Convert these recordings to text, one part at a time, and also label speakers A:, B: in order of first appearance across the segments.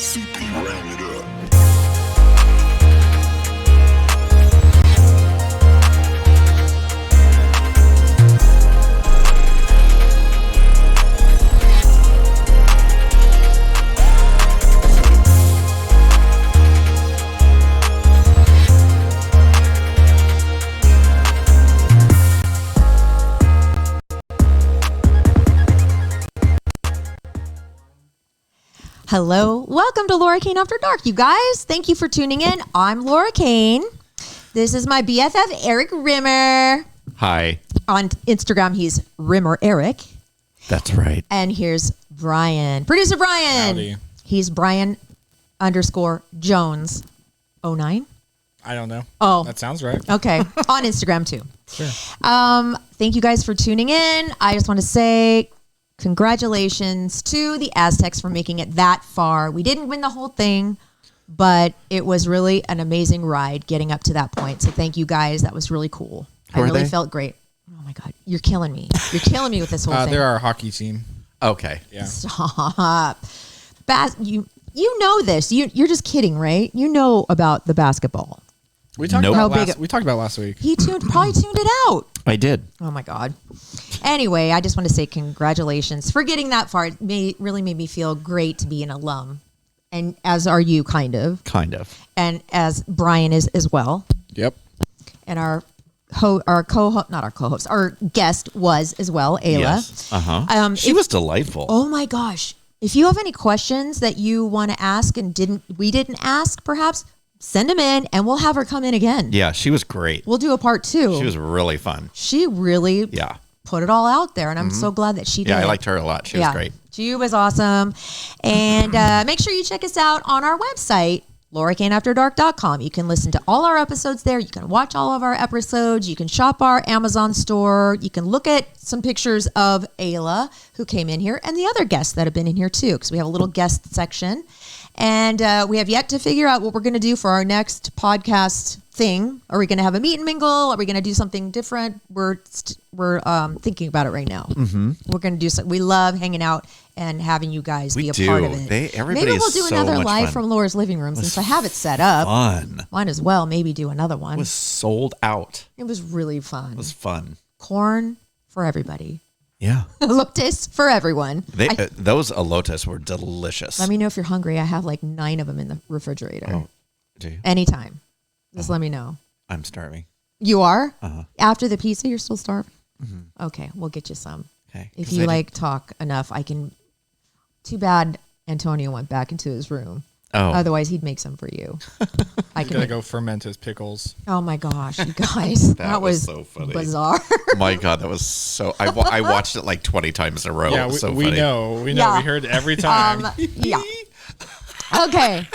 A: CP round it up.
B: Hello, welcome to Laura Kane After Dark, you guys. Thank you for tuning in. I'm Laura Kane. This is my BFF, Eric Rimmer.
C: Hi.
B: On Instagram, he's Rimmer Eric.
C: That's right.
B: And here's Brian, producer Brian.
D: Howdy.
B: He's Brian_Jones 09.
D: I don't know.
B: Oh,
D: That sounds right.
B: okay. On Instagram too.
D: Sure.
B: Thank you guys for tuning in. I just want to say congratulations to the Aztecs for making it that far. We didn't win the whole thing, but it was really an amazing ride getting up to that point. So thank you guys. That was really cool. I really felt great. Oh my God. You're killing me. You're killing me with this whole thing.
D: They're our hockey team.
C: Okay.
D: Yeah.
B: Stop. You know this. You're just kidding, right? You know about the basketball.
D: We talked
C: Nope.
D: about we talked about last week.
B: He probably tuned it out.
C: I did.
B: Oh my God. Anyway, I just want to say congratulations for getting that far. It really made me feel great to be an alum. And as are you, kind of.
C: Kind of.
B: And as Brian is as well.
D: Yep.
B: And our guest was as well, Ayla.
C: Yes. Uh-huh. She was delightful.
B: Oh my gosh. If you have any questions that you want to ask and we didn't ask, perhaps, send them in and we'll have her come in again.
C: Yeah, she was great.
B: We'll do a part 2.
C: She was really fun.
B: She really put it all out there, and I'm so glad that she did.
C: Yeah, I liked her a lot. She was great.
B: She was awesome. And make sure you check us out on our website, LauraKaneAfterDark.com. You can listen to all our episodes there. You can watch all of our episodes. You can shop our Amazon store. You can look at some pictures of Ayla, who came in here, and the other guests that have been in here too, because we have a little guest section. And we have yet to figure out what we're going to do for our next podcast thing. Are we going to have a meet and mingle? Are we going to do something different? We're thinking about it right now. Mm-hmm. We're going to do something. We love hanging out and having you guys be a part of it.
C: Everybody
B: maybe we'll
C: is
B: do
C: so
B: another
C: much
B: live
C: fun.
B: from Laura's living room since I have it set up.
C: Fun.
B: Might as well maybe do another one.
C: It was sold out.
B: It was really fun.
C: It was fun.
B: Corn for everybody.
C: Yeah.
B: Elotes for everyone.
C: Those elotes were delicious.
B: Let me know if you're hungry. I have like 9 of them in the refrigerator.
C: Oh, do you?
B: Anytime. Just let me know.
C: I'm starving.
B: You are?
C: Uh-huh.
B: After the pizza, you're still starving?
C: Mm-hmm.
B: Okay, we'll get you some.
C: Okay.
B: If you talk enough, I can. Too bad Antonio went back into his room.
C: Oh.
B: Otherwise, he'd make some for you. I
D: He's gonna go ferment his pickles.
B: Oh my gosh, you guys.
C: That was so funny.
B: Bizarre.
C: My God, that was so. I watched it like 20 times in a row.
D: Yeah,
C: It was so
D: we
C: funny.
D: know.
B: Yeah.
D: We heard every time.
B: Yeah. Okay.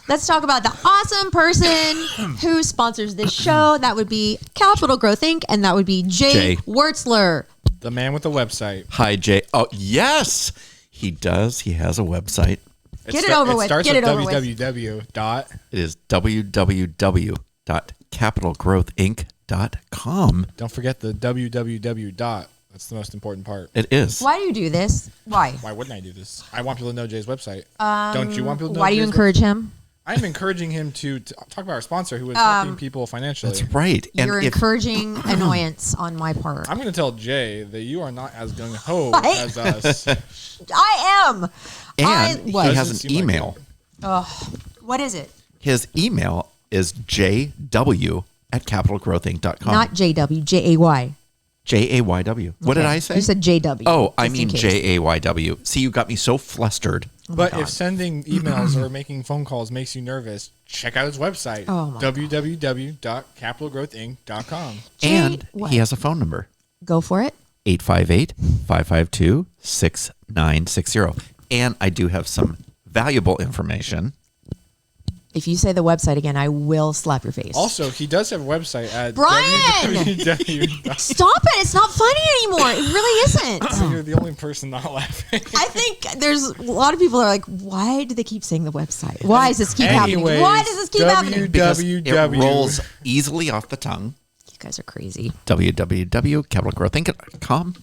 B: Let's talk about the awesome person who sponsors this show. That would be Capital Growth Inc. And that would be Jay Wertzler.
D: The man with the website.
C: Hi, Jay. Oh, yes, he does. He has a website.
B: Get it over with.
D: It starts
B: Get
D: with
B: it over with.
D: www. dot.
C: It is www.capitalgrowthinc.com.
D: Don't forget the www. dot. That's the most important part.
C: It is.
B: Why do you do this? Why?
D: Why wouldn't I do this? I want people to know Jay's website. Don't you want people to know
B: Why do you
D: Jay's
B: encourage him?
D: I'm encouraging him to talk about our sponsor who is helping people financially.
C: That's right.
B: You're encouraging annoyance on my part.
D: I'm going to tell Jay that you are not as gung-ho
B: I-
D: as us.
B: I am.
C: And he
B: what?
C: has
D: Doesn't
C: an
D: seem like
C: email.
B: What is it?
C: His email is jw@capitalgrowthinc.com.
B: Not JW, JAY.
C: JAYW. What did I say?
B: You said JW.
C: Oh, I
B: just in
C: mean
B: case.
C: JAYW. See, you got me so flustered.
D: But if sending emails or making phone calls makes you nervous, check out his website,
B: Oh my
D: www.capitalgrowthinc.com.
C: And
B: what?
C: he has a phone number.
B: Go for it.
C: 858-552-6960. And I do have some valuable information.
B: If you say the website again, I will slap your face.
D: Also, he does have a website at
B: Brian!
D: www.
B: Stop it. It's not funny anymore. It really isn't.
D: You're the only person not laughing.
B: I think there's a lot of people are like, why do they keep saying the website? Why does this keep happening?
D: Anyways,
B: Why does this keep happening?
C: Because it
D: www.
C: rolls easily off the tongue.
B: You guys are crazy.
C: www.capitalgrowthinc.com.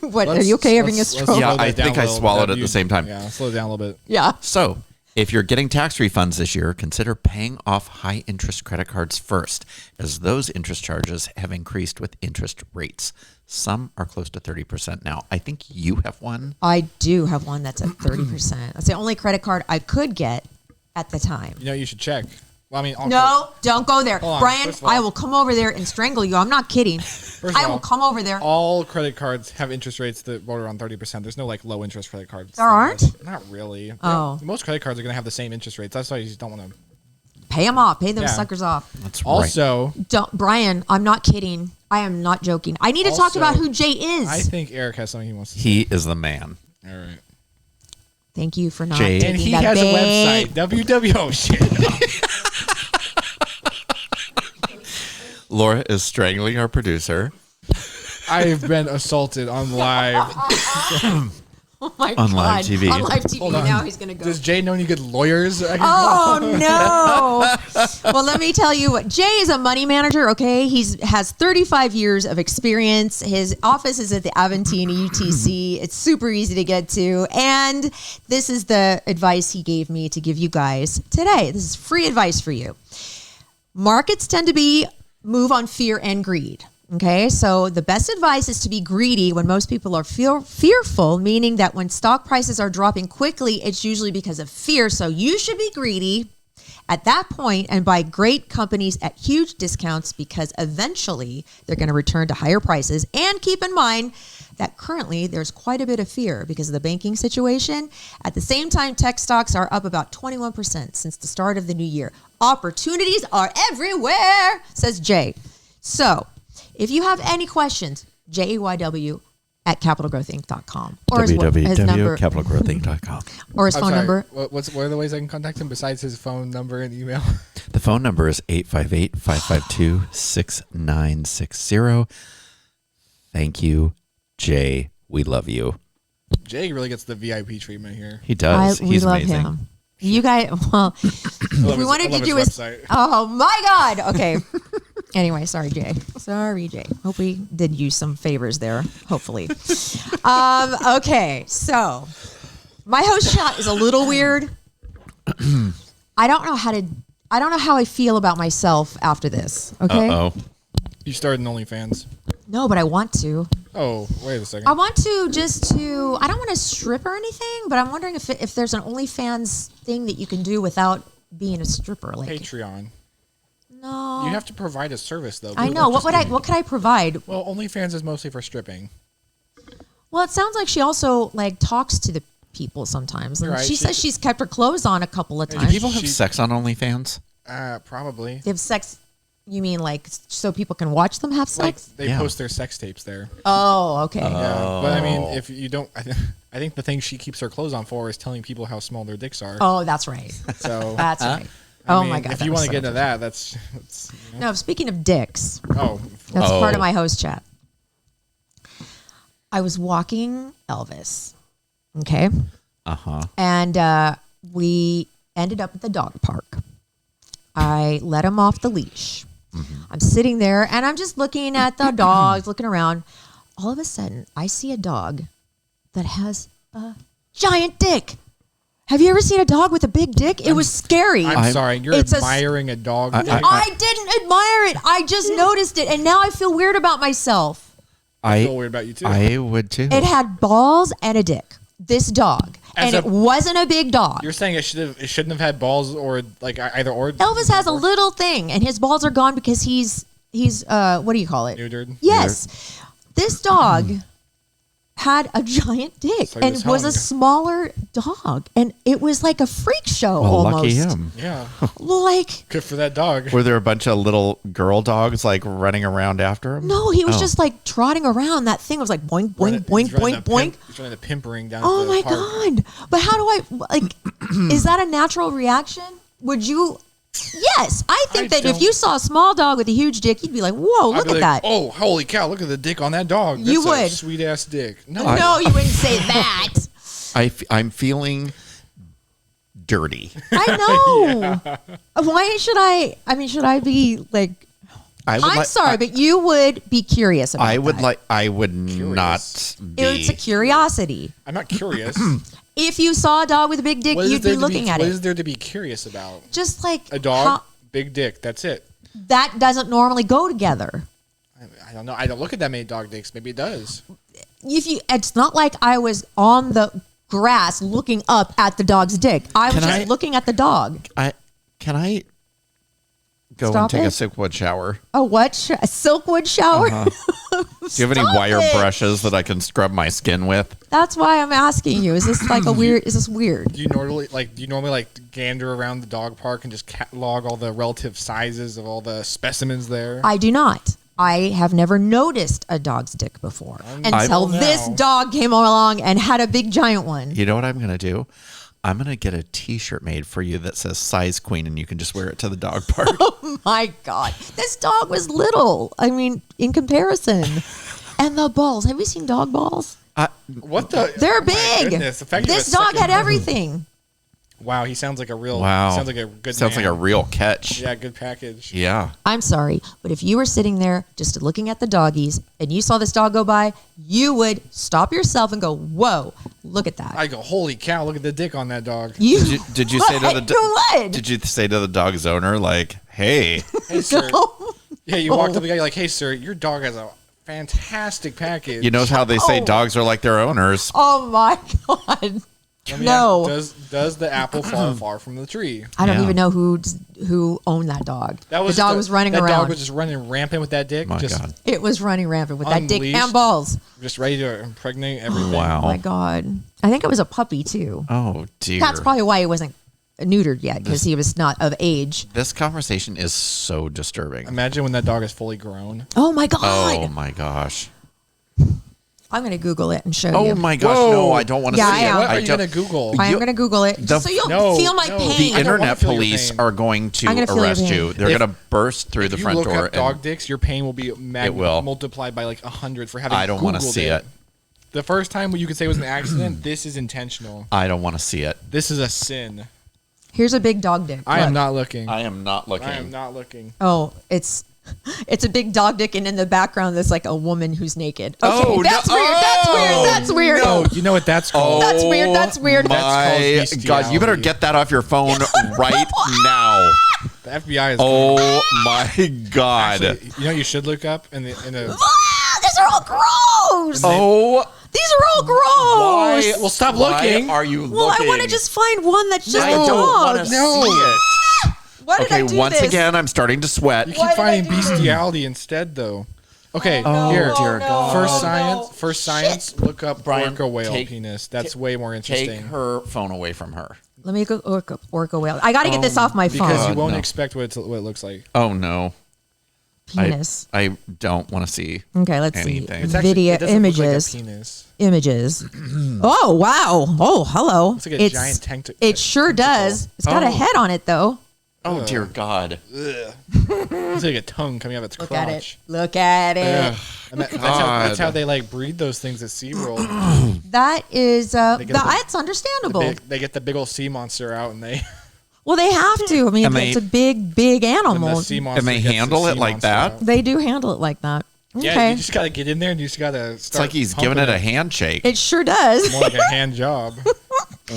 B: What, are you okay having a stroke?
C: Yeah,
D: slow
C: I
D: that down
C: think
D: a
C: I
D: little
C: swallowed
D: bit.
C: at the same time.
D: Yeah, slow it down a little bit.
B: Yeah.
C: So, if you're getting tax refunds this year, consider paying off high interest credit cards first, as those interest charges have increased with interest rates. Some are close to 30% now. I think you have one.
B: I do have one that's at 30%. That's the only credit card I could get at the time.
D: You know, you should check. Well, I mean,
B: No, don't go there.
D: Hold on.
B: Brian,
D: First of all-
B: I will come over there and strangle you. I'm not kidding.
D: First of
B: I will
D: all,
B: come over there.
D: all credit cards have interest rates that border on 30%. There's no like low interest credit cards.
B: There aren't?
D: Not really.
B: Oh.
D: Most credit cards are going to have the same interest rates. That's why you just don't want to.
B: Pay them off. Pay those
D: Yeah.
B: suckers off.
C: That's right.
D: Also,
B: Don't, Brian, I'm not kidding. I am not joking. I need to talk
D: Also,
B: about who Jay is.
D: I think Eric has something he wants to say.
C: He is the man.
D: All right.
B: Thank you for not
C: Jay.
B: taking
D: And he
B: that
D: has a
B: big-
D: website, www. Shit.
C: Laura is strangling our producer.
D: I've been assaulted on live.
B: Oh my
C: On
B: God.
C: live TV.
B: On live TV.
D: Hold on.
B: Now he's going to go.
D: Does Jay know any good lawyers? I can
B: Oh no! Well, let me tell you what. Jay is a money manager. Okay, has 35 years of experience. His office is at the Aventine UTC. It's super easy to get to, and this is the advice he gave me to give you guys today. This is free advice for you. Markets tend to move on fear and greed. Okay, so the best advice is to be greedy when most people are fearful, meaning that when stock prices are dropping quickly, it's usually because of fear. So you should be greedy at that point and buy great companies at huge discounts, because eventually they're going to return to higher prices. And keep in mind that currently there's quite a bit of fear because of the banking situation. At the same time, tech stocks are up about 21% since the start of the new year. Opportunities are everywhere, says Jay. So if you have any questions, JAYW at capitalgrowthinc.com or his number,
C: www.capitalgrowthinc.com.
B: or his
D: I'm
B: phone
D: sorry,
B: number.
D: What are the ways I can contact him besides his phone number and email?
C: The phone number is 858-552-6960. Thank you, Jay. We love you.
D: Jay really gets the VIP treatment here.
C: He does.
B: We
C: He's
B: love
C: amazing.
B: him. You guys, well, if we wanted to do his
D: website.
B: oh my God. Okay. Anyway, sorry, Jay. Sorry, Jay. Hope we did you some favors there. Hopefully. Okay. So my host chat is a little weird. I don't know how I feel about myself after this. Okay.
C: Uh-oh.
D: You started an OnlyFans.
B: No, but I want to.
D: Oh, wait a second.
B: I want to I don't want to strip or anything, but I'm wondering if there's an OnlyFans thing that you can do without being a stripper. Like
D: Patreon.
B: No.
D: You have to provide a service though.
B: I know. What could I provide?
D: Well, OnlyFans is mostly for stripping.
B: Well, it sounds like she also like talks to the people sometimes. And
D: Right,
B: she says she's kept her clothes on a couple of
C: Do
B: times.
C: people have sex on OnlyFans?
D: Probably.
B: They have sex. You mean like so people can watch them have
D: Like
B: sex?
D: they post their sex tapes there.
B: Oh, okay.
D: Yeah. But I mean, if you don't, I think the thing she keeps her clothes on for is telling people how small their dicks are.
B: Oh, that's right.
D: So
B: That's right.
D: I
B: Oh
D: mean,
B: my God.
D: If
B: that
D: you
B: was
D: want to
B: so
D: get into
B: interesting.
D: that, that's
B: No, speaking of dicks,
D: oh.
B: that's part
C: Oh.
B: of my host chat. I was walking Elvis. Okay.
C: Uh-huh.
B: And we ended up at the dog park. I let him off the leash. I'm sitting there and I'm just looking at the dogs, looking around. All of a sudden, I see a dog that has a giant dick. Have you ever seen a dog with a big dick? It was scary.
D: I'm sorry, you're
B: It's
D: admiring a dog.
C: I-
B: I didn't admire it. I just noticed it, and now I feel weird about myself.
D: I feel weird about you too.
C: I would too.
B: It had balls and a dick. This dog,
D: As
B: and
D: a-
B: it wasn't a big dog.
D: You're saying it shouldn't have had balls or like either or.
B: Elvis has a little thing, and his balls are gone because he's what do you call it?
D: Neutered.
B: Yes, this dog had a giant dick
D: So he
B: and
D: was
B: was a
D: hung.
B: smaller dog, and it was like a freak show
C: well,
B: almost.
C: lucky him.
D: Yeah.
B: Like
D: Good for that dog.
C: Were there a bunch of little girl dogs like running around after him?
B: no, he was
C: Oh.
B: just like trotting around. That thing was like boink boink boink
D: He's running
B: boink
D: the
B: boink.
D: pimp- He's running the pimp ring down.
B: Oh
D: at the
B: my
D: park.
B: God. But how do I, like, is that a natural reaction? Would you? Yes. I think that if
D: don't-
B: you saw a small dog with a huge dick, you'd be like, whoa,
D: I'd
B: look
D: be
B: at
D: like,
B: that.
D: oh, holy cow! Look at the dick on that dog.
B: You
D: That's a
B: would.
D: sweet ass dick. No,
B: No, you wouldn't say that.
C: I'm feeling dirty.
B: I know. Why should I mean, should I be like, I'm sorry, but you would be curious about that.
C: I would not be.
B: It's a curiosity.
D: I'm not curious.
B: If you saw a dog with a big dick, you'd be looking at it.
D: What is there to be curious about?
B: Just like
D: a dog, big dick. That's it.
B: That doesn't normally go together.
D: I don't know. I don't look at that many dog dicks. Maybe it does.
B: It's not like I was on the grass looking up at the dog's dick. I was just looking at the dog.
C: Can I go
B: Stop
C: and take
B: it.
C: a Silkwood shower?
B: A what? A Silkwood shower?
C: Do you have any wire brushes that I can scrub my skin with?
B: That's why I'm asking you. Is this like a weird? Is this weird?
D: Do you normally gander around the dog park and just catalog all the relative sizes of all the specimens there?
B: I do not. I have never noticed a dog's dick before until this dog came along and had a big giant one.
C: You know what I'm going to do? I'm going to get a T-shirt made for you that says size queen, and you can just wear it to the dog park.
B: Oh, my God. This dog was little. I mean, in comparison. And the balls. Have you seen dog balls?
D: What the?
B: They're big. This dog had everything.
D: Wow, he sounds like a real.
C: Wow.
D: Sounds like a good.
C: Sounds
D: man.
C: like a real catch.
D: Yeah, good package.
C: Yeah.
B: I'm sorry, but if you were sitting there just looking at the doggies and you saw this dog go by, you would stop yourself and go, "Whoa, look at that!"
D: I go, "Holy cow, look at the dick on that dog."
C: Did you say to the
B: what?
C: Did you say to the dog's owner like, "Hey,
D: hey sir"?
B: No.
D: Yeah, you walked up to the guy, you're like, "Hey sir, your dog has a fantastic package."
C: you know how they say dogs are like their owners."
B: Oh my God. No.
D: Does the apple fall far from the tree?
B: I don't even know who owned that dog. The dog was running around.
D: That dog was just running rampant with that dick.
C: My God.
B: It was running rampant with that dick and
D: Unleashed.
B: balls.
D: Just ready to impregnate everything.
C: Wow.
B: Oh my God. I think it was a puppy too.
C: Oh dear.
B: That's probably why he wasn't neutered yet, because he was not of age.
C: This conversation is so disturbing.
D: Imagine when that dog is fully grown.
B: Oh my God.
C: Oh my gosh.
B: I'm going to Google it and show you.
C: Oh my gosh.
D: Whoa.
C: No, I don't want to
B: Yeah,
C: see
B: I
C: it.
B: am.
D: What are
C: I
D: you
C: don't-
D: going to Google?
B: I am going to Google it just so you'll feel my pain.
C: The
D: I don't wanna
C: internet
D: feel your
C: police
D: pain.
C: are going to
B: I'm gonna feel your
C: arrest
B: pain.
C: you. They're going to burst through the
D: If you
C: front
D: look
C: door.
D: up dog dicks, your pain will be
C: will.
D: multiplied by like 100 for having.
C: I don't want to
D: Googled
C: see it.
D: The first time you could say it was an accident, this is intentional.
C: I don't want to see it.
D: This is a sin.
B: Here's a big dog dick.
D: I am
B: Look.
D: not looking.
C: I am not looking.
D: I am not looking.
B: Oh, it's a big dog dick, and in the background there's like a woman who's naked. Okay,
C: Oh,
B: that's
C: no.
B: weird. That's weird. That's weird.
D: No, you know what that's called?
B: That's weird. That's weird.
C: My
D: That's called
C: God, you better
D: bestiality.
C: get that off your phone right now.
D: The FBI is.
C: Oh my God.
D: Actually, you know what you should look up in the.
B: Ah, these are all gross.
C: Oh,
B: These are all gross.
D: Why? Well, stop
C: why
D: looking.
C: are you
B: Well,
C: looking?
B: I want to just find one that's just
C: I
B: a
C: don't want
B: dog.
C: to
D: No.
C: see it.
B: Why did I
C: Okay,
B: do
C: once
B: this?
C: again, I'm starting to sweat.
D: You
B: Why
D: keep
B: did I
D: finding
B: do this?
D: bestiality instead, though. Okay,
B: no,
D: here.
B: oh, no,
D: First
B: oh,
D: science.
B: no.
D: First science. Look up
C: Brian,
D: orca whale
C: take-
D: penis. That's way more interesting.
C: Take her phone away from her.
B: Let me go orca whale. I got to get this off my phone.
D: Because you won't
C: no.
D: expect what it looks like.
C: Oh no.
B: Penis.
C: I don't want to see.
B: Okay, let's
C: anything.
B: see. Video
D: it doesn't look like a
B: images.
D: penis.
B: Images. Oh wow. Oh hello.
D: It's like a giant tentacle.
B: It sure does. It's got a
C: Oh.
B: head on it though.
C: Oh dear God.
D: It's like a tongue coming out of its
B: Look
D: crotch.
B: at it. Look at it.
D: Ugh. And that's
C: God.
D: how they like breed those things at SeaWorld.
B: That is
D: get the-
B: that's understandable.
D: They get the big old sea monster out and they
B: Well, they have to. I mean,
C: And
B: it's
C: they-
B: a big
D: and
B: animal.
D: the sea monster
C: And they
D: gets the
C: handle
D: sea
C: it like
D: monster
C: that?
D: out.
B: They do handle it like that. Okay.
D: Yeah, you just gotta get in there and you just gotta start.
C: It's like he's giving it a handshake.
B: It sure does.
D: more like a hand job.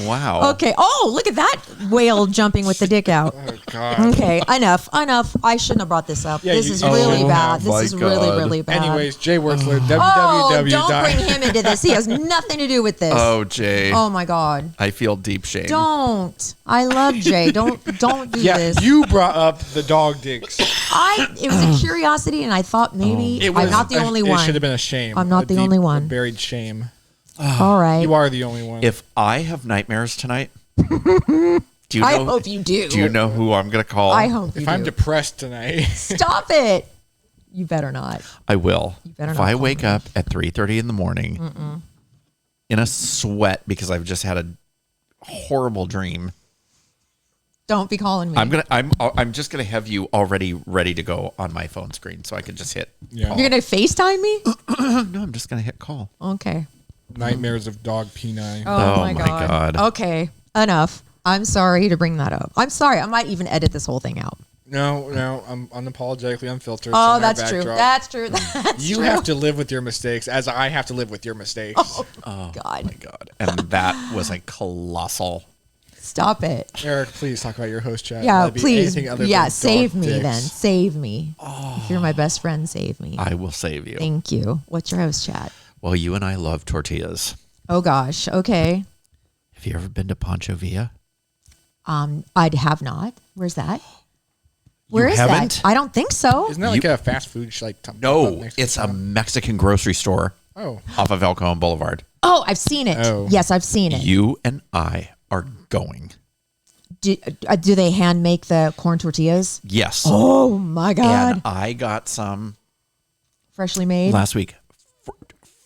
C: Wow.
B: Okay. Oh, look at that whale jumping with the dick out.
D: Oh God.
B: Okay, enough. I shouldn't have brought this up.
D: Yeah,
B: this
D: you-
B: is
D: you
B: really
D: shouldn't
B: bad.
D: have.
B: This
C: My
B: is really,
C: God.
B: really bad.
D: Anyways, Jay Wertzler,
B: Oh,
D: www.
B: don't bring him into this. He has nothing to do with this.
C: Oh Jay.
B: Oh my God.
C: I feel deep shame.
B: Don't. I love Jay. Don't do
D: Yeah,
B: this.
D: you brought up the dog dicks.
B: It was a curiosity, and I thought maybe
D: It was
B: I'm not the only
D: It
B: one.
D: should have been a shame.
B: I'm not
D: A
B: the
D: deep,
B: only one.
D: a buried shame.
B: All right.
D: You are the only one.
C: If I have nightmares tonight, do you know?
B: I hope you do.
C: Do you know who I'm gonna call?
B: I hope you
D: if
B: do.
D: I'm depressed tonight,
B: Stop it. You better not.
C: I will.
B: better
C: If
B: not
C: I
B: call
C: wake
B: me.
C: up at 3:30 in the morning in a sweat because I've just had a horrible dream,
B: Don't be calling me.
C: I'm just gonna have you already ready to go on my phone screen so I can just hit.
D: yeah.
B: You're going to FaceTime me?
C: No, I'm just gonna hit call.
B: Okay.
D: Nightmares of dog peni.
B: Oh,
C: my God.
B: Okay. Enough. I'm sorry to bring that up. I'm sorry. I might even edit this whole thing out.
D: No, I'm unapologetically unfiltered.
B: Oh,
D: Center
B: that's true.
D: backdrop.
B: That's true. That's
D: You
B: true.
D: have to live with your mistakes, as I have to live with your mistakes.
B: Oh, God.
C: My God. And that was a colossal.
B: Stop it.
D: Eric, please talk about your host chat.
B: Yeah,
D: Let it be
B: please.
D: anything other
B: Yeah,
D: than
B: save
D: dog
B: me
D: dicks.
B: then. Save me. If you're my best friend, save me.
C: I will save you.
B: Thank you. What's your host chat?
C: Well, you and I love tortillas.
B: Oh, gosh. Okay.
C: Have you ever been to Pancho Villa?
B: I'd have not. Where's that? Where is
C: haven't?
B: that? I don't think so.
D: Isn't that like a fast food
C: No, it's a Mexican grocery store
D: Oh.
C: off of El Cajon Boulevard.
B: Oh, I've seen it.
D: Oh.
B: Yes, I've seen it.
C: You and I are going.
B: Do they hand make the corn tortillas?
C: Yes.
B: Oh, my God.
C: And I got some
B: Freshly made?
C: last week.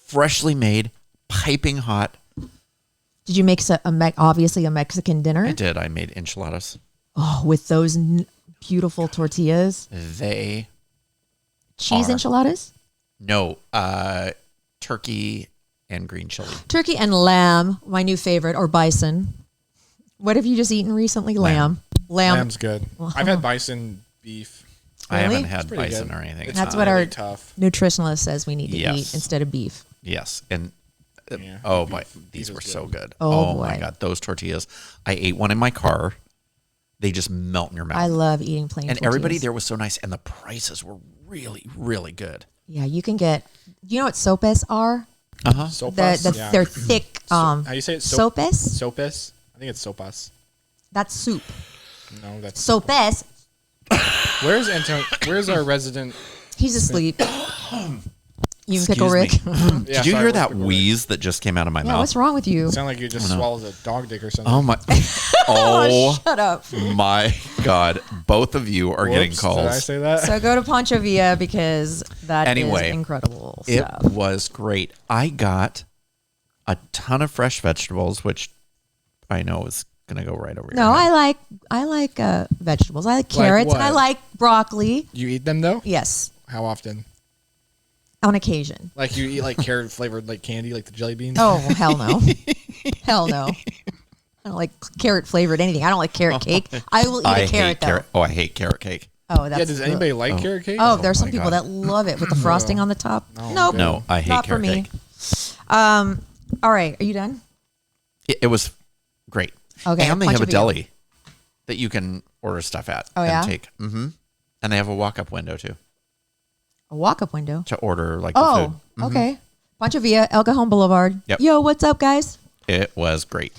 C: Freshly made, piping hot.
B: Did you make obviously a Mexican dinner?
C: I did. I made enchiladas.
B: Oh, with those beautiful tortillas?
C: They
B: Cheese
C: are.
B: enchiladas?
C: No, turkey and green chili.
B: Turkey and lamb, my new favorite, or bison. What have you just eaten recently? Lamb.
D: Lamb's good. I've had bison beef.
C: I
B: Really?
C: haven't had
D: pretty
C: bison
D: good.
C: or anything.
D: It's
B: That's
C: not-
B: what our
D: really tough.
B: nutritionalist says we need to
C: Yes.
B: eat instead of beef.
C: Yes, and
D: Yeah.
C: oh my, these
D: is
C: were
D: good.
C: so good.
B: Oh,
C: my
B: boy.
C: God, those tortillas! I ate one in my car. They just melt in your mouth.
B: I love eating plain
C: and
B: tortillas.
C: everybody there was so nice, and the prices were really, really good.
B: Yeah, you can get. Do you know what sopes are?
D: Sopas? Yeah.
B: They're thick.
D: How you say it?
B: Sopes?
D: Sopes? I think it's sopas.
B: That's soup.
D: No, that's
B: Sopes.
D: Where's Antonio? Where's our resident?
B: He's asleep. You and Pickle Rick.
C: Excuse me.
D: Yeah,
C: Did you
D: sorry,
C: hear
D: where's
C: that
D: Pickle Rick?
C: wheeze that just came out of my
B: Yeah,
C: mouth?
B: what's wrong with you?
D: Sound like you just swallowed a dog dick or something.
C: Oh my! Oh
B: Shut up.
C: my God! Both of you are getting
D: Whoops,
C: calls.
D: Did I say that?
B: So go to Pancho Villa because that is
C: Anyway,
B: incredible
C: It
B: stuff.
C: was great. I got a ton of fresh vegetables, which I know is going to go right over
B: No,
C: your head.
B: I like vegetables. I like carrots and I
D: what?
B: like broccoli.
D: You eat them though?
B: Yes,
D: How often?
B: on occasion.
D: Like you eat like carrot flavored like candy, like the jelly beans?
B: Oh, hell no. Hell no. I don't like carrot flavored anything. I don't like carrot cake. I will eat
C: I
B: a carrot
C: hate
B: though.
C: carrot. Oh, I hate carrot cake.
B: Oh,
D: Yeah.
B: that's
D: Does anybody like carrot cake?
B: Oh, there's some
C: my
B: people
C: God.
B: that love it with the frosting on the top.
D: No,
B: Nope.
D: good.
C: No, I hate
B: Not for
C: carrot
B: me.
C: cake.
B: All right, are you done?
C: It was great.
B: Okay,
C: And they
B: Pancho
C: have a
B: Villa.
C: deli that you can order stuff at.
B: Oh,
C: and
B: yeah?
C: Take. Mm-hmm. And they have a walk-up window too
B: A walk-up window.
C: to order like the
B: Oh,
C: food.
B: okay. Pancho Villa, El Cajon Boulevard.
C: Yep.
B: Yo, what's up, guys?
C: It was great.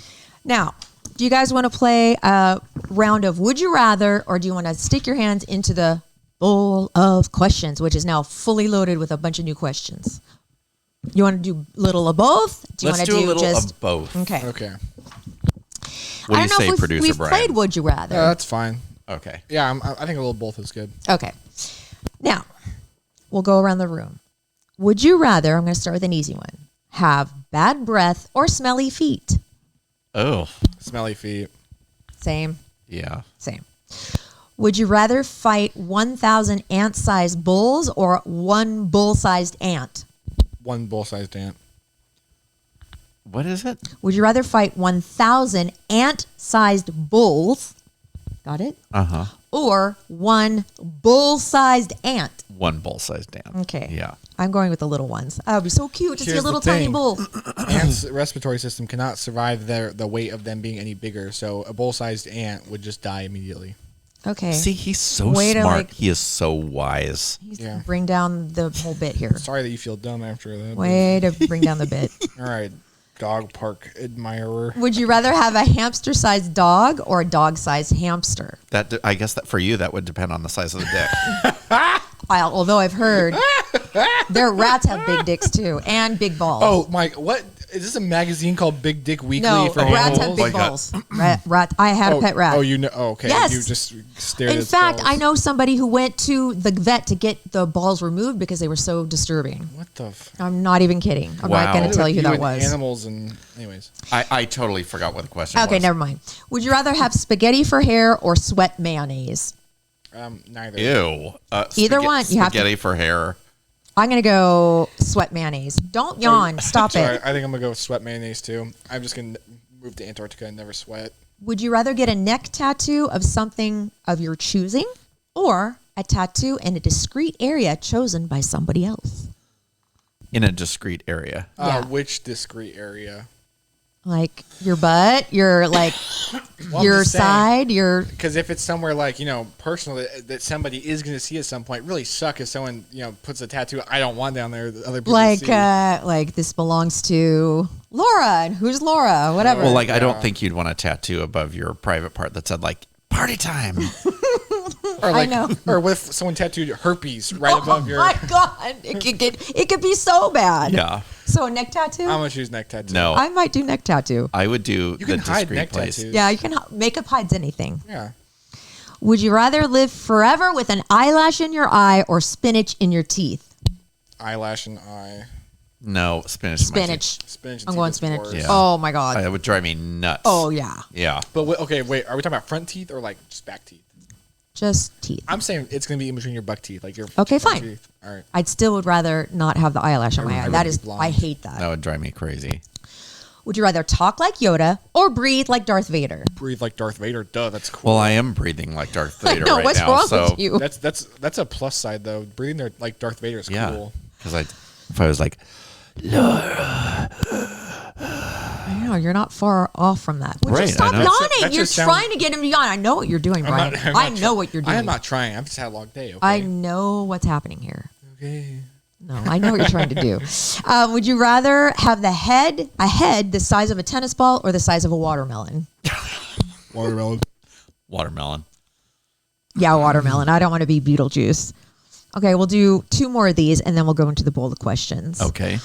B: Now, do you guys want to play a round of Would You Rather, or do you want to stick your hands into the bowl of questions, which is now fully loaded with a bunch of new questions? You want to do little of both? Do you
C: Let's
B: want
C: do
B: to
C: a little
B: just
C: of both.
B: Okay.
D: Okay.
C: What do
B: I
C: you
B: don't know
C: say,
B: if
C: producer
B: we've
C: Brian?
B: played Would You Rather.
D: That's fine.
C: Okay.
D: Yeah, I think a little both is good.
B: Okay. Now, we'll go around the room. Would you rather, I'm going to start with an easy one, have bad breath or smelly feet?
C: Oh,
D: Smelly feet.
B: Same.
C: yeah.
B: Same. Would you rather fight 1,000 ant-sized bulls or one bull-sized ant?
D: One bull-sized ant.
C: What is it?
B: Would you rather fight 1,000 ant-sized bulls? Got it?
C: Uh-huh.
B: Or one bull-sized ant?
C: One bull-sized ant.
B: Okay.
C: Yeah.
B: I'm going with the little ones. That would be so cute to see a
D: Here's the
B: little tiny
D: thing.
B: bull.
D: Ants' respiratory system cannot survive the weight of them being any bigger, so a bull-sized ant would just die immediately.
B: Okay.
C: See, he's so
B: Way to,
C: smart.
B: like-
C: He is so wise.
B: He's
D: Yeah.
B: bring down the whole bit here.
D: Sorry that you feel dumb after that. but-
B: Way to bring down the bit.
D: All right, dog park admirer.
B: Would you rather have a hamster-sized dog or a dog-sized hamster?
C: I guess that for you that would depend on the size of the dick.
B: Although I've heard their rats have big dicks too and big balls.
D: Oh, Mike, what is this a magazine called Big Dick Weekly
B: no,
D: for
B: rats
D: animals?
B: have big
C: my God.
B: balls. Rat. I had a pet rat.
D: Oh, you know? Oh, okay.
B: Yes.
D: You just stared
B: In
D: at
B: fact,
D: balls.
B: I know somebody who went to the vet to get the balls removed because they were so disturbing.
D: What the? F-
B: I'm not even kidding. I'm
C: Wow.
B: not going to tell you who that
D: and
B: was.
D: Animals and anyways.
C: I totally forgot what the question was.
B: Okay, never mind. Would you rather have spaghetti for hair or sweat mayonnaise?
D: Neither.
C: Ew.
B: Either one. You have to-
C: Spaghetti for hair.
B: I'm going to go sweat mayonnaise. Don't yawn. Stop
D: Sorry,
B: it.
D: I think I'm gonna go with sweat mayonnaise too. I'm just gonna move to Antarctica and never sweat.
B: Would you rather get a neck tattoo of something of your choosing or a tattoo in a discrete area chosen by somebody else.
C: In a discrete area.
B: Yeah.
D: Which discrete area?
B: Like your butt, your like
D: Well,
B: your side, your
D: Because if it's somewhere like, personal that somebody is going to see at some point, really suck if someone, puts a tattoo I don't want down there that other people see.
B: like this belongs to Laura, and who's Laura, whatever.
C: Well, I don't think you'd want a tattoo above your private part that said party time.
D: Or
B: I know.
D: Or what if someone tattooed herpes right above your...
B: Oh my God. It could be so bad.
C: Yeah.
B: So a neck tattoo?
D: I'm going to choose neck tattoo.
C: No.
B: I might do neck tattoo.
C: I would do
D: You
C: the
D: can hide
C: discrete
D: neck
C: place.
D: tattoos.
B: Yeah, you can. Makeup hides anything.
D: Yeah.
B: Would you rather live forever with an eyelash in your eye or spinach in your teeth?
D: Eyelash and eye.
C: No, spinach. in my teeth.
B: Spinach.
D: Spinach.
B: I'm going spinach.
C: Yeah.
B: Oh my God.
C: That would drive me nuts.
B: Oh yeah.
C: Yeah.
D: But wait. Are we talking about front teeth or just back teeth?
B: Just teeth.
D: I'm saying it's going to be in between your buck teeth. Your
B: Okay,
D: front
B: fine.
D: Teeth. All right.
B: I'd still would rather not have the eyelash on my eye.
D: I'd
B: That
D: rather
B: is,
D: be blonde.
B: I hate that.
C: That would drive me crazy.
B: Would you rather talk like Yoda or breathe like Darth Vader?
D: Breathe like Darth Vader. Duh, that's cool.
C: Well, I am breathing like Darth
B: I
C: Vader
B: know,
C: right
B: what's
C: now.
B: wrong
C: so
B: with you?
D: That's a plus side though. Breathing there like Darth Vader is
C: yeah,
D: cool.
C: because if I was like,
B: I know, you're not far off from that. Would
C: Right,
B: you stop
C: I know.
B: yawning?
D: That
B: You're
D: just sounds-
B: trying to get him to yawn. I know what you're doing, Brian. I know what you're doing.
D: I am not trying. I've just had a long day. Okay.
B: I know what's happening here.
D: Okay.
B: No, I know what you're trying to do. Would you rather have a head the size of a tennis ball or the size of a watermelon?
D: Watermelon.
C: watermelon.
B: Yeah, watermelon. I don't want to be Beetlejuice. Okay, we'll do 2 more of these and then we'll go into the bowl of questions.
C: Okay.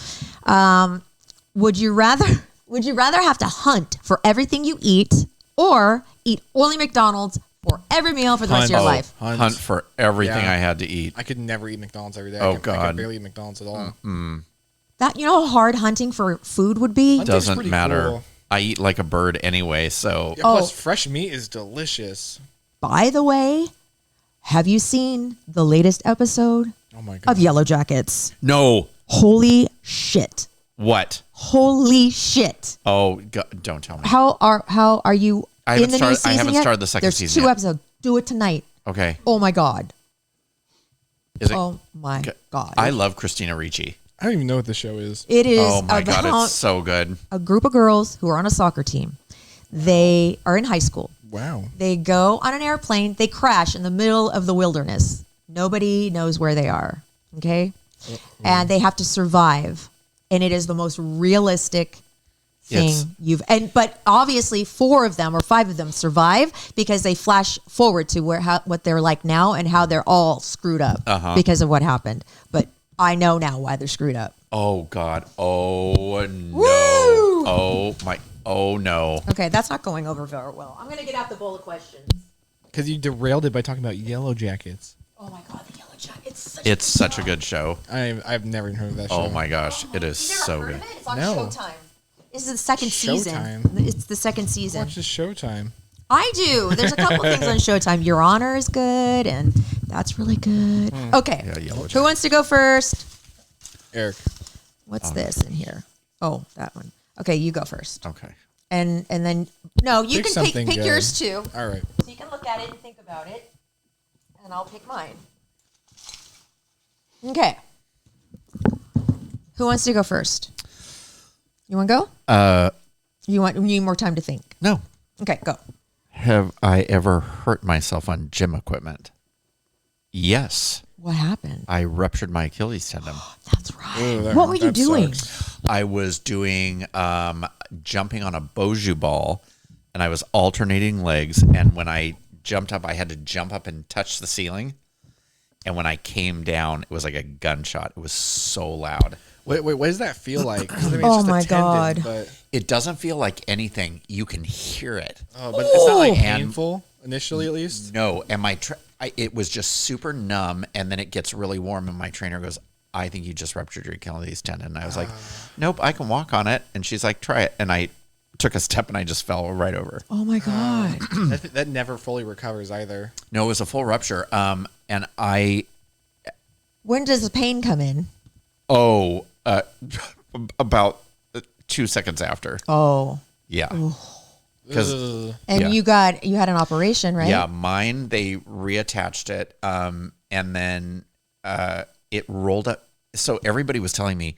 B: Would you rather have to hunt for everything you eat or eat only McDonald's for every meal for the rest of your life?
C: Hunt for everything
D: Yeah.
C: I had to eat.
D: I could never eat McDonald's every day.
C: Oh,
D: I
C: God.
D: could barely eat McDonald's at all.
B: That how hard hunting for food would be?
D: Hunting's
C: Doesn't
D: pretty
C: matter.
D: cool.
C: I eat like a bird anyway, so
D: Yeah, plus,
B: Oh.
D: fresh meat is delicious.
B: By the way, have you seen the latest episode
D: Oh my god.
B: of Yellow Jackets?
C: no.
B: Holy shit.
C: What?
B: Holy shit.
C: Oh, don't tell me.
B: How are you
C: I
B: in
C: haven't
B: the new
C: started- I
B: season
C: haven't
B: yet?
C: started the second
B: There's
C: season
B: 2
C: yet.
B: episodes. Do it tonight.
C: Okay.
B: Oh my God.
C: Is it?
B: Oh my God.
C: I love Christina Ricci.
D: I don't even know what the show is.
B: It is
C: Oh my
B: about
C: god, it's so good.
B: a group of girls who are on a soccer team. They are in high school.
D: Wow.
B: They go on an airplane. They crash in the middle of the wilderness. Nobody knows where they are. Okay. And they have to survive. And it is the most realistic
C: It's-
B: thing but obviously 4 of them or 5 of them survive because they flash forward to what they're like now and how they're all screwed up because of what happened. But I know now why they're screwed up.
C: Oh god. Oh no.
B: Woo!
C: Oh my. Oh no.
B: Okay, that's not going over very well. I'm gonna get out the bowl of questions.
D: Because you derailed it by talking about Yellow Jackets.
B: Oh my God, the Yellow Jackets.
C: It's such a good show.
D: I've never even heard of that show.
C: Oh my gosh, it is
B: You've never
C: so
B: heard
C: good.
B: of it? It's on
D: No.
B: Showtime. This is the second
D: Showtime?
B: season. It's the second season.
D: Watch this Showtime.
B: I do. There's a couple things on Showtime. Your Honor is good, and that's really good. Okay.
C: Yeah, Yellow
B: Who wants to go first?
D: Eric.
B: What's this in here? Oh, that one. Okay, you go first.
C: Okay.
B: And then no, you
D: Pick
B: can
D: something
B: pick
D: good.
B: yours too.
D: All right.
B: So you can look at it and think about it, and I'll pick mine. Okay. Who wants to go first? You want to go? You need more time to think.
C: No.
B: Okay, go.
C: Have I ever hurt myself on gym equipment? Yes.
B: What happened?
C: I ruptured my Achilles tendon.
B: That's right.
D: Ooh,
B: What were you
D: that
B: doing?
D: sucks.
C: I was doing jumping on a Boju ball, and I was alternating legs. And when I jumped up, I had to jump up and touch the ceiling. And when I came down, it was like a gunshot. It was so loud.
D: Wait, what does that feel like? 'Cause, I mean, it's
B: Oh
D: just a
B: my
D: tendon,
B: God.
D: But,
C: It doesn't feel like anything. You can hear it.
D: but it's not like
C: And-
D: painful initially, at least.
C: No, and it was just super numb, and then it gets really warm, and my trainer goes, I think you just ruptured your Achilles tendon. And I was like, nope, I can walk on it. And she's like, try it. And I took a step, and I just fell right over.
B: Oh my God.
D: That never fully recovers either.
C: No, it was a full rupture. And
B: When does the pain come in?
C: about 2 seconds after.
B: Oh.
C: Yeah. because
B: And you had an operation, right?
C: yeah, mine they reattached it, and then it rolled up. So everybody was telling me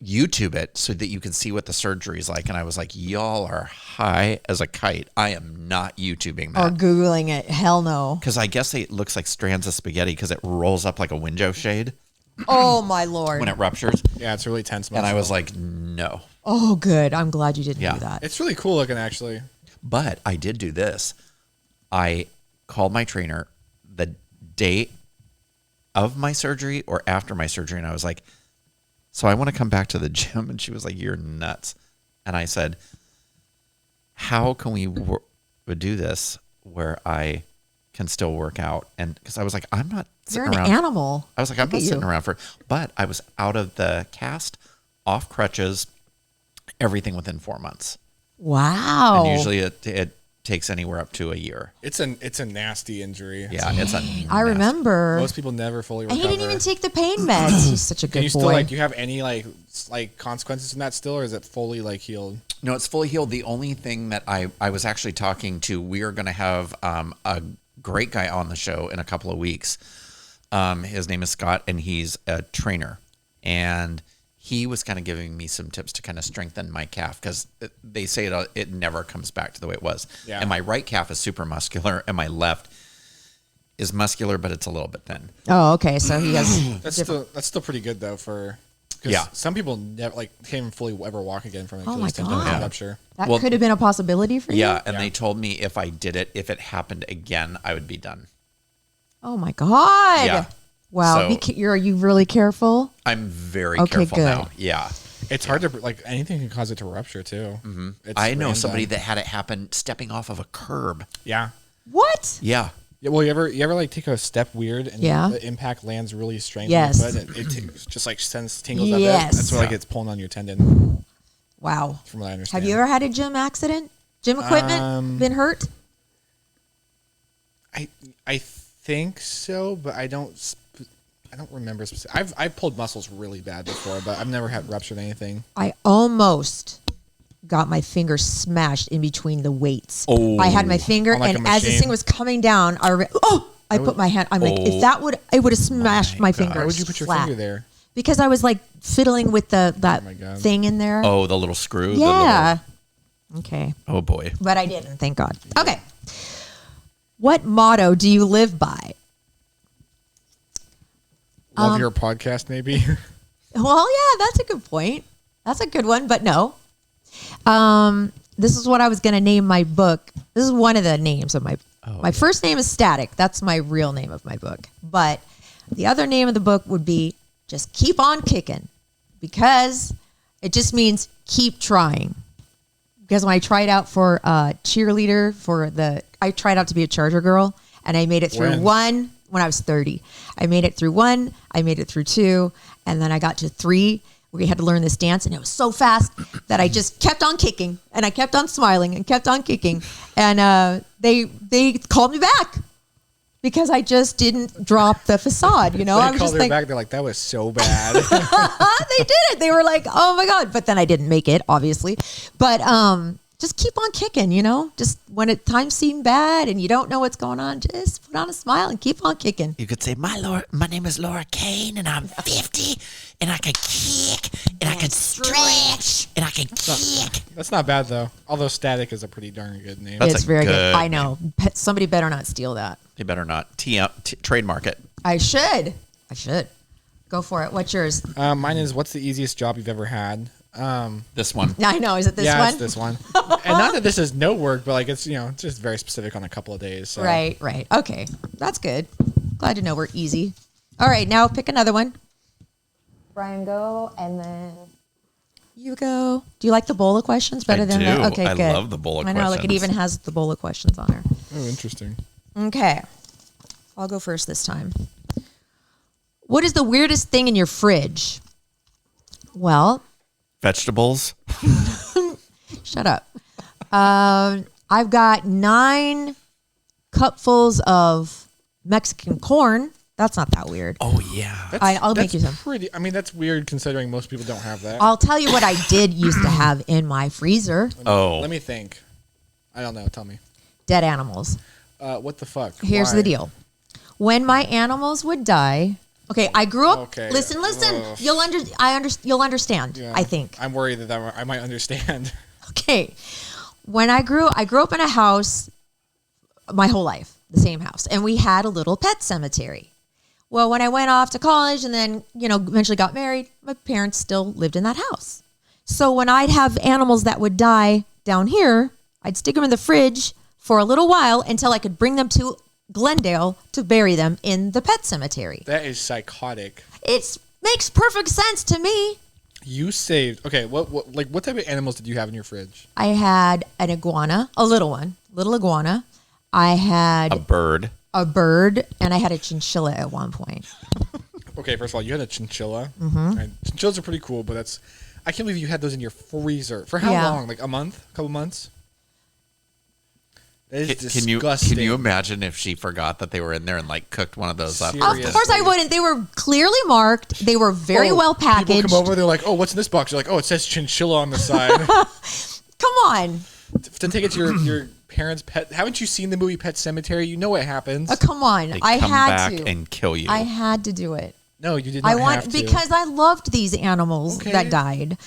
C: YouTube it so that you can see what the surgery is like, and I was like, y'all are high as a kite. I am not YouTubing
B: Or
C: that.
B: Googling it. Hell no.
C: Because I guess it looks like strands of spaghetti because it rolls up like a window shade
B: Oh my Lord.
C: when it ruptures.
D: Yeah, it's really tense.
C: And I was like, no.
B: Oh, good. I'm glad you didn't
C: Yeah.
B: do that.
D: It's really cool looking, actually.
C: But I did do this. I called my trainer the day of my surgery or after my surgery, and I was like, so I want to come back to the gym. And she was like, you're nuts. And I said, how can we do this where I can still work out? And because I was like, I'm not
B: You're
C: sitting
B: an
C: around.
B: animal.
C: I was like, I'm
B: Look
C: not
B: at
C: sitting
B: you.
C: around but I was out of the cast, off crutches, everything within 4 months.
B: Wow.
C: And usually it takes anywhere up to a year.
D: It's a nasty injury.
C: Yeah, it's a
B: I remember.
D: Most people never fully
B: And
D: recover.
B: he didn't even take the pain meds. He's such a
D: Can
B: good
D: you
B: boy.
D: still do you have any like consequences from that still, or is it fully healed?
C: No, it's fully healed. The only thing that I was actually talking to, we are going to have a great guy on the show in a couple of weeks. His name is Scott, and he's a trainer. And he was kind of giving me some tips to kind of strengthen my calf because they say it never comes back to the way it was.
D: Yeah.
C: And my right calf is super muscular, and my left is muscular, but it's a little bit thin.
B: Oh, okay. So he has.
D: That's still pretty good though for. Cause
C: Yeah.
D: Some people never can't even fully ever walk again from an
B: Oh my
D: Achilles tendon
B: God.
D: rupture.
B: That
C: Well,
B: could have been a possibility for you.
C: Yeah, and
D: Yeah.
C: they told me if I did it, if it happened again, I would be done.
B: Oh my God.
C: Yeah.
B: Wow.
C: So-
B: Are you really careful?
C: I'm very
B: Okay,
C: careful
B: good.
C: now. Yeah.
D: It's hard to anything can cause it to rupture too. Mm-hmm.
C: I know somebody that had it happen stepping off of a curb.
D: Yeah.
B: What?
C: Yeah.
D: Yeah, well, you ever take a step weird and
B: Yeah.
D: the impact lands really strange
B: Yes.
D: on your foot, and it just sends tingles up there.
B: Yes.
D: That's what it's pulling on your tendon,
B: Wow.
D: from what I understand.
B: Have you ever had a gym accident? Gym equipment? Been hurt?
D: I think so, but I don't remember specific. I've pulled muscles really bad before, but I've never had ruptured anything.
B: I almost got my finger smashed in between the weights.
C: Oh.
B: I had my finger,
D: On like
B: and
D: a
B: as this
D: machine?
B: thing was coming down, I put my hand. I'm like, if that it would have smashed my finger.
D: Why would you put your
B: flat.
D: finger there?
B: Because I was like fiddling with that
D: my God.
B: thing in there.
C: Oh, the little screw.
B: yeah. Okay,
C: Oh boy.
B: but I didn't. Thank God. Okay. What motto do you live by?
D: Love your podcast, maybe.
B: Well, yeah, that's a good point. That's a good one, but no. This is what I was going to name my book. This is one of the names of my first name is Static. That's my real name of my book. But the other name of the book would be Just Keep On Kicking, because it just means keep trying. Because when I tried out for cheerleader I tried out to be a Charger girl, and I made it through when I was 30. I made it through 1, I made it through 2, and then I got to 3. We had to learn this dance, and it was so fast that I just kept on kicking, and I kept on smiling and kept on kicking, and they called me back because I just didn't drop the facade. You know, I
D: They
B: was
D: called
B: just
D: her
B: like,
D: back. They're like, that was so bad.
B: they did it. They were like, oh my God. But then I didn't make it, obviously. But just keep on kicking, you know, just when times seem bad and you don't know what's going on, just put on a smile and keep on kicking.
C: You could say, my name is Laura Kane, and I'm 50, and I can kick, and I can stretch, and I can kick.
D: That's not bad though. Although Static is a pretty darn good name.
C: That's
B: It's
C: a
B: very good.
C: good
B: I know. Somebody better not steal that.
C: They better not. Trademark it.
B: I should. Go for it. What's yours?
D: Mine is, what's the easiest job you've ever had?
C: This one.
B: I know. Is it this
D: yeah,
B: one?
D: it's this one. And not that this is no work, but it's it's just very specific on a couple of days. So.
B: Right. Okay. That's good. Glad to know we're easy. All right. Now pick another one. Brian, go, and then you go. Do you like the bowl of questions better than
C: do.
B: the? Okay,
C: I
B: good.
C: love the bowl of
B: I know. Like it
C: questions.
B: even has the bowl of questions on there.
D: Oh, interesting.
B: Okay. I'll go first this time. What is the weirdest thing in your fridge? Well,
C: Vegetables.
B: shut up. I've got 9 cupfuls of Mexican corn That's not that weird.
C: Oh yeah.
B: I'll make you some.
D: Pretty. I mean, that's weird considering most people don't have that.
B: I'll tell you what I did used to have in my freezer.
D: Let me think. I don't know. Tell me.
B: Dead animals.
D: What the fuck?
B: Here's
D: Why?
B: the deal. When my animals would die, okay, I grew up.
D: Okay.
B: Listen.
D: Ugh.
B: You'll understand.
D: Yeah.
B: I think.
D: I'm worried that I might understand.
B: Okay. When I grew up in a house my whole life, the same house, and we had a little pet cemetery. Well, when I went off to college and then, eventually got married, my parents still lived in that house. So when I'd have animals that would die down here, I'd stick them in the fridge for a little while until I could bring them to Glendale to bury them in the pet cemetery.
D: That is psychotic.
B: It makes perfect sense to me.
D: You saved. Okay, what type of animals did you have in your fridge?
B: I had an iguana, a little iguana. I had
C: a bird,
B: and I had a chinchilla at one point.
D: Okay, first of all, you had a chinchilla.
B: Mm-hmm.
D: And chinchillas are pretty cool, but I can't believe you had those in your freezer. For how long? Like a month? A couple months? That is disgusting.
C: Can you imagine if she forgot that they were in there and cooked one of those up?
D: Seriously.
B: Of course I wouldn't. They were clearly marked. They were very well packaged.
D: People come over, they're like, "Oh, what's in this box?" You're like, "Oh, it says chinchilla on the side."
B: Come on.
D: To take it to your parents' pet. Haven't you seen the movie Pet Cemetery? You know what happens.
B: Come on.
C: They
B: I
C: come
B: had
C: back
B: to
C: and kill you.
B: I had to do it.
D: No, you did not have to.
B: Because I loved these animals that died.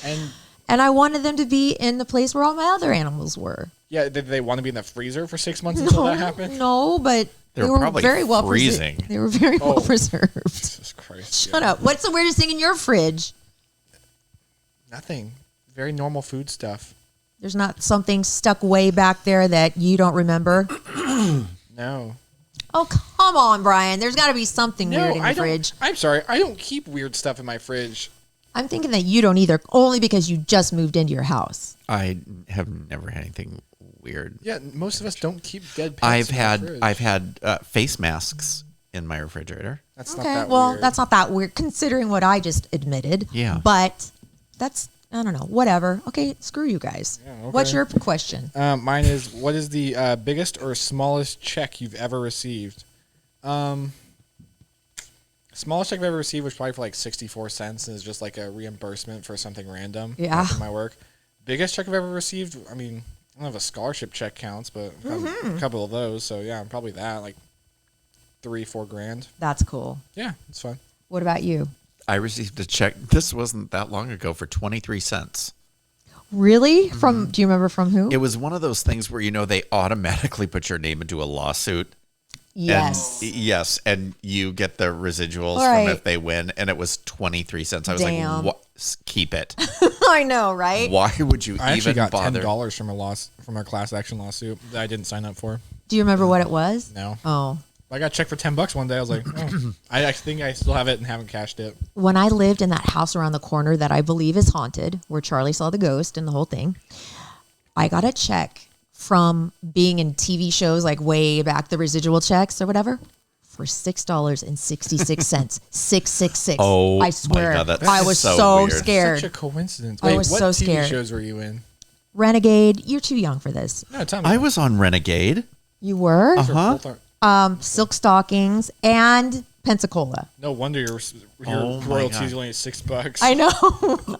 B: And I wanted them to be in the place where all my other animals were.
D: Yeah, did they want to be in the freezer for 6 months until that happened?
B: No, but they were
C: probably
B: very well
C: freezing.
B: preserved. They were very well preserved.
D: Jesus Christ.
B: Shut up. What's the weirdest thing in your fridge?
D: Nothing. Very normal food stuff.
B: There's not something stuck way back there that you don't remember?
D: No.
B: Oh, come on, Brian. There's got to be something weird in the fridge.
D: I'm sorry. I don't keep weird stuff in my fridge.
B: I'm thinking that you don't either, only because you just moved into your house.
C: I have never had anything weird.
D: Yeah, most of us don't keep dead pets
C: I've had face masks in my refrigerator.
D: That's not that weird.
B: That's not that weird considering what I just admitted.
C: Yeah.
B: But that's, I don't know, whatever. Okay, screw you guys.
D: Yeah, okay.
B: What's your question?
D: Mine is, what is the biggest or smallest check you've ever received? Smallest check I've ever received was probably for 64 cents and is just like a reimbursement for something random after my work. Biggest check I've ever received, I mean, I don't know if a scholarship check counts, but a couple of those. So yeah, probably that, like $3-4 grand.
B: That's cool.
D: Yeah, it's fun.
B: What about you?
C: I received a check. This wasn't that long ago for 23 cents.
B: Really? Do you remember from who?
C: It was one of those things where, they automatically put your name into a lawsuit.
B: Yes.
C: Yes, and you get the residuals
B: Right.
C: from if they win, and it was 23 cents. I was
B: Damn.
C: like, what? Keep it.
B: I know, right?
C: Why would you
D: I actually
C: even
D: got
C: bother?
D: $10 from a class action lawsuit that I didn't sign up for.
B: Do you remember what it was?
D: No.
B: Oh.
D: I got a check for $10 one day. I was like, oh. I think I still have it and haven't cashed it.
B: When I lived in that house around the corner that I believe is haunted, where Charlie saw the ghost and the whole thing, I got a check from being in TV shows like way back, the residual checks or whatever, for $6.66. 666.
C: Oh,
B: I swear.
C: my God, that's
B: I was
C: so
B: so
C: weird.
B: scared.
D: Such a coincidence.
B: I was
D: what
B: so
D: TV
B: scared.
D: shows were you in?
B: Renegade, you're too young for this.
D: No, tell me.
C: I was on Renegade.
B: You were? Silk Stockings and Pensacola.
D: No wonder your
C: Oh my
D: royalties
C: God.
D: are only $6.
B: I know.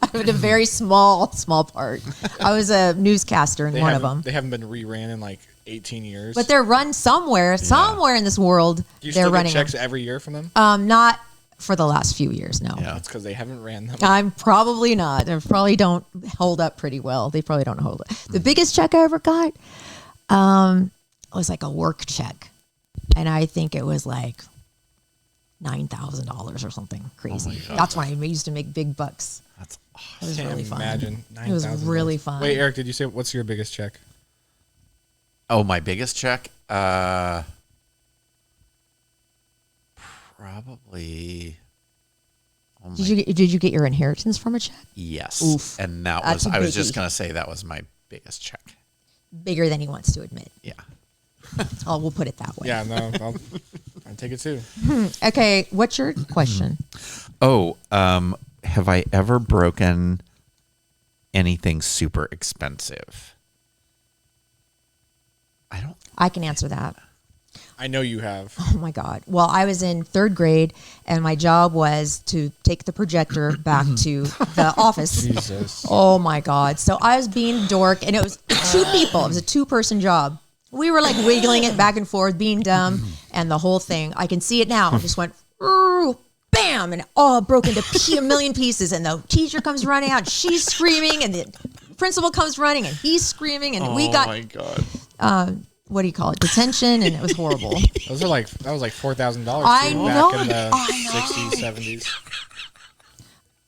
B: I had a very small part. I was a newscaster in one of them.
D: They haven't been reran in like 18 years.
B: But they're run somewhere in this world.
D: Do you
B: they're
D: still get
B: running
D: checks
B: them.
D: every year from them?
B: Not for the last few years, no.
C: Yeah.
D: That's because they haven't ran them.
B: I'm probably not. They probably don't hold up pretty well. They probably don't hold it. The biggest check I ever got was like a work check. And I think it was like $9,000 or something crazy. That's when I used to make big bucks.
C: That's awesome.
B: It was
D: Can't
B: really fun.
D: imagine.
B: It was
D: $9,000.
B: really fun.
D: Wait, Eric, did you say what's your biggest check?
C: Oh, my biggest check? Probably. Oh my,
B: Did you get your inheritance from a check?
C: yes.
B: Oof.
C: And that
B: That's
C: was,
B: a
C: I was
B: biggie.
C: just going to say that was my biggest check.
B: Bigger than he wants to admit.
C: Yeah.
B: Oh, we'll put it that way.
D: Yeah, no, I'll take it too.
B: Okay, what's your question?
C: Oh, have I ever broken anything super expensive?
B: I can answer that.
D: I know you have.
B: Oh my God. Well, I was in 3rd grade and my job was to take the projector back to the office.
D: Jesus.
B: Oh my God. So I was being a dork and it was 2 people. It was a 2-person job. We were like wiggling it back and forth, being dumb, and the whole thing. I can see it now. It just went, bam, and it all broke into a million pieces. And the teacher comes running out, she's screaming, and the principal comes running, and he's screaming, and we got,
C: oh my God,
B: what do you call it, detention, and it was horrible.
D: That was like $4,000
B: I know.
D: back in the 60s, 70s.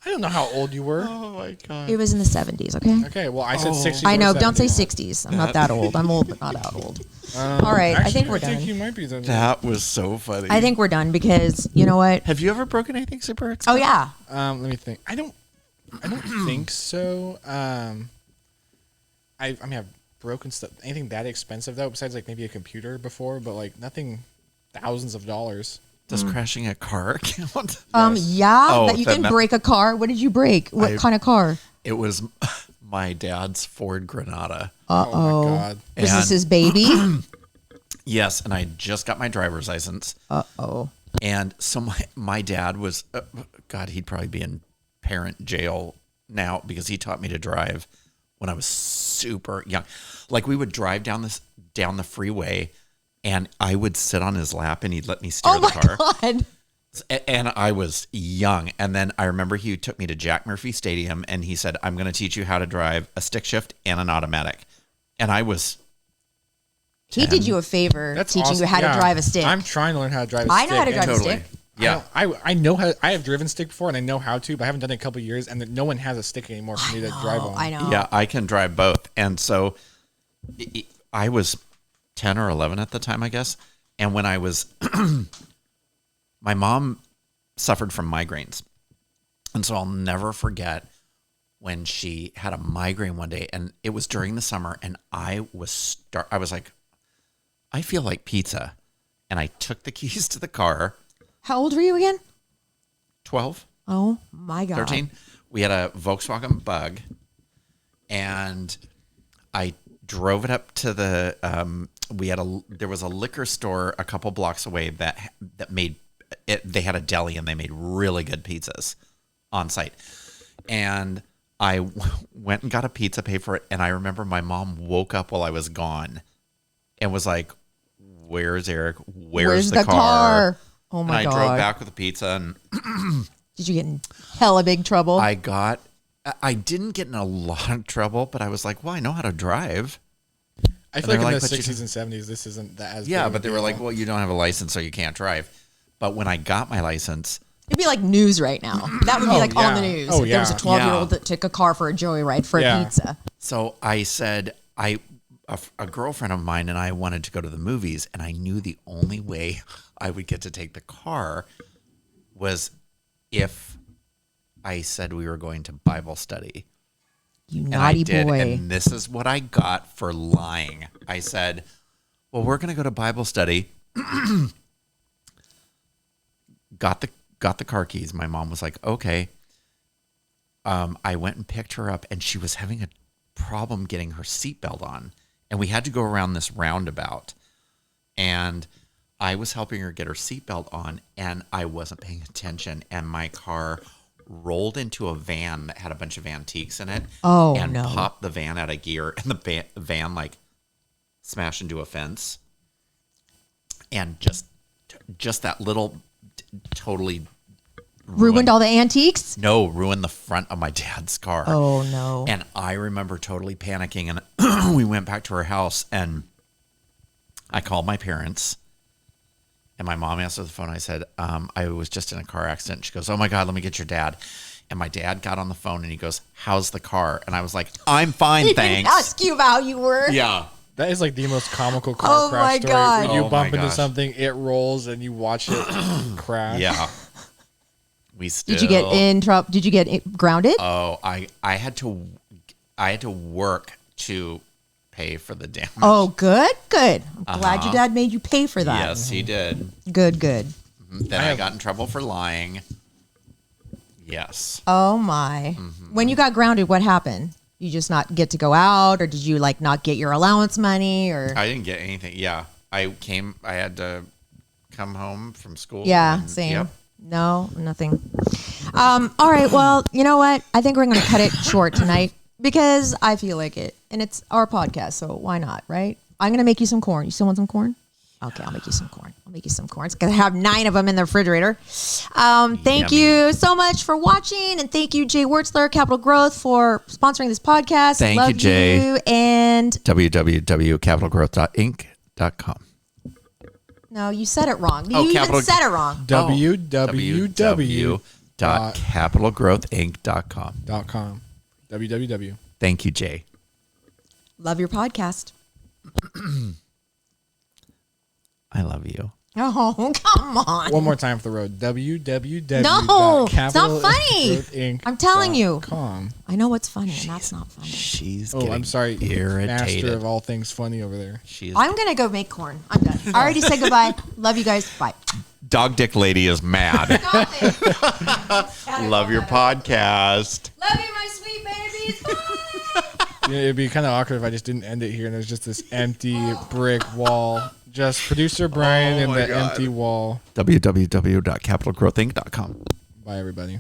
D: I don't know how old you were.
C: oh my God.
B: It was in the 70s, okay?
D: Okay, well, I said 60s.
B: I know,
D: or
B: don't say
D: 70s.
B: 60s. I'm not that old. I'm old, but not that old. All right,
D: Actually,
B: I think we're
D: I
B: done.
D: think you might be done.
C: That was so funny.
B: I think we're done because, you know what?
C: Have you ever broken anything super expensive?
B: Oh, yeah.
D: Let me think. I don't think so. I mean, I've broken stuff. Anything that expensive though, besides like maybe a computer before, but like nothing thousands of dollars.
C: Does crashing a car count?
B: Yeah,
C: Oh,
B: that you can break a car. What did you break? What kind of car?
C: It was my dad's Ford Granada.
D: Oh my God.
B: Was this
C: And-
B: his baby?
C: Yes, and I just got my driver's license.
B: Uh-oh.
C: And so my dad was, God, he'd probably be in parent jail now because he taught me to drive when I was super young. Like we would drive down the freeway, and I would sit on his lap, and he'd let me steer the car.
B: Oh, my God.
C: And I was young. And then I remember he took me to Jack Murphy Stadium, and he said, I'm going to teach you how to drive a stick shift and an automatic. And I was...
B: He did you a favor
D: That's
B: teaching
D: awesome.
B: you how to
D: Yeah.
B: drive a stick.
D: I'm trying to learn how to drive a
B: I
D: stick.
B: know how to drive
C: Totally.
B: a stick.
C: Yeah.
D: I know how. I have driven stick before, and I know how to, but I haven't done it in a couple of years, and no one has a stick anymore for me to drive on.
B: I know.
C: Yeah, I can drive both. And so I was 10 or 11 at the time, I guess. And when I was, my mom suffered from migraines. And so I'll never forget when she had a migraine one day, and it was during the summer, and I was like, I feel like pizza. And I took the keys to the car.
B: How old were you again?
C: 12.
B: Oh, my God.
C: 13. We had a Volkswagen Bug, and I drove it up to the. There was a liquor store a couple blocks away that made it. They had a deli, and they made really good pizzas on site. And I went and got a pizza, paid for it, and I remember my mom woke up while I was gone, and was like, "Where's Eric? Where's the car?"
B: Oh my
C: and I
B: God.
C: drove back with a pizza, and
B: Did you get in hella big trouble?
C: I didn't get in a lot of trouble, but I was like, well, I know how to drive.
D: I feel
C: they're
D: like in
C: like,
D: the
C: but you
D: 60s and 70s, this isn't that as
C: Yeah,
D: big of
C: but
D: a
C: they were
D: deal.
C: like, well, you don't have a license, so you can't drive. But when I got my license,
B: It'd be like news right now. That would be like on the
D: yeah.
B: news.
D: Oh,
B: if there was a
D: yeah.
B: 12-year-old that took a car for a joyride for a pizza.
C: so I said, a girlfriend of mine and I wanted to go to the movies, and I knew the only way I would get to take the car was if I said we were going to Bible study.
B: You
C: And I
B: naughty
C: did,
B: boy.
C: and this is what I got for lying. I said, well, we're going to go to Bible study. got the car keys. My mom was like, okay. I went and picked her up, and she was having a problem getting her seatbelt on. And we had to go around this roundabout. And I was helping her get her seatbelt on, and I wasn't paying attention. And my car rolled into a van that had a bunch of antiques in it.
B: Oh,
C: and
B: no.
C: popped the van out of gear, and the van like smashed into a fence. And just that little totally
B: Ruined all the antiques?
C: ruined the front of my dad's car.
B: Oh, no.
C: And I remember totally panicking, and we went back to her house, and I called my parents, and my mom answered the phone. I said, I was just in a car accident. She goes, oh my God, let me get your dad. And my dad got on the phone, and he goes, how's the car? And I was like, I'm fine,
B: He
C: thanks.
B: didn't ask you about how you were.
C: Yeah.
D: That is like the most comical car
B: Oh
D: crash
B: my
D: story.
B: God.
D: When you
C: Oh
D: bump
C: my
D: into
C: gosh.
D: something, it rolls, and you watch it crash.
C: Yeah. We still.
B: Did you get in trouble? Did you get grounded?
C: Oh, I had to work to pay for the damage.
B: Oh, good. I'm glad your dad made you pay for that.
C: Yes, he did.
B: Good.
C: Then I got in trouble for lying. Yes.
B: Oh, my. When you got grounded, what happened? You just not get to go out, or did you like not get your allowance money, or?
C: I didn't get anything. Yeah. I had to come home from school.
B: Yeah, same. Yep. No, nothing. All right. Well, you know what? I think we're going to cut it short tonight because I feel like it. And it's our podcast, so why not, right? I'm going to make you some corn. You still want some corn? Okay, I'll make you some corn. It's going to have 9 of them in the refrigerator. Thank you so much for watching. And thank you, Jay Wertzler, Capital Growth, for sponsoring this podcast.
C: Thank you, Jay.
B: And
C: www.capitalgrowth.inc.com.
B: No, you said it wrong. You even said it wrong.
C: www.capitalgrowthinc.com.
D: www.
C: Thank you, Jay.
B: Love your podcast.
C: I love you.
B: Oh, come on.
D: One more time for the road. www.
B: No, it's not funny. I'm telling you.
D: .com.
B: I know what's funny, and that's not funny.
C: She's
D: I'm sorry.
C: irritated.
D: Master of all things funny over there.
B: I'm going to go make corn. I'm done. I already said goodbye. Love you guys. Bye.
C: Dog Dick Lady is mad. Love your podcast.
B: Love you, my sweet babies. Bye.
D: It'd be kind of awkward if I just didn't end it here and there's just this empty brick wall. Just producer Brian and the empty wall.
C: www.capitalgrowthinc.com.
D: Bye, everybody.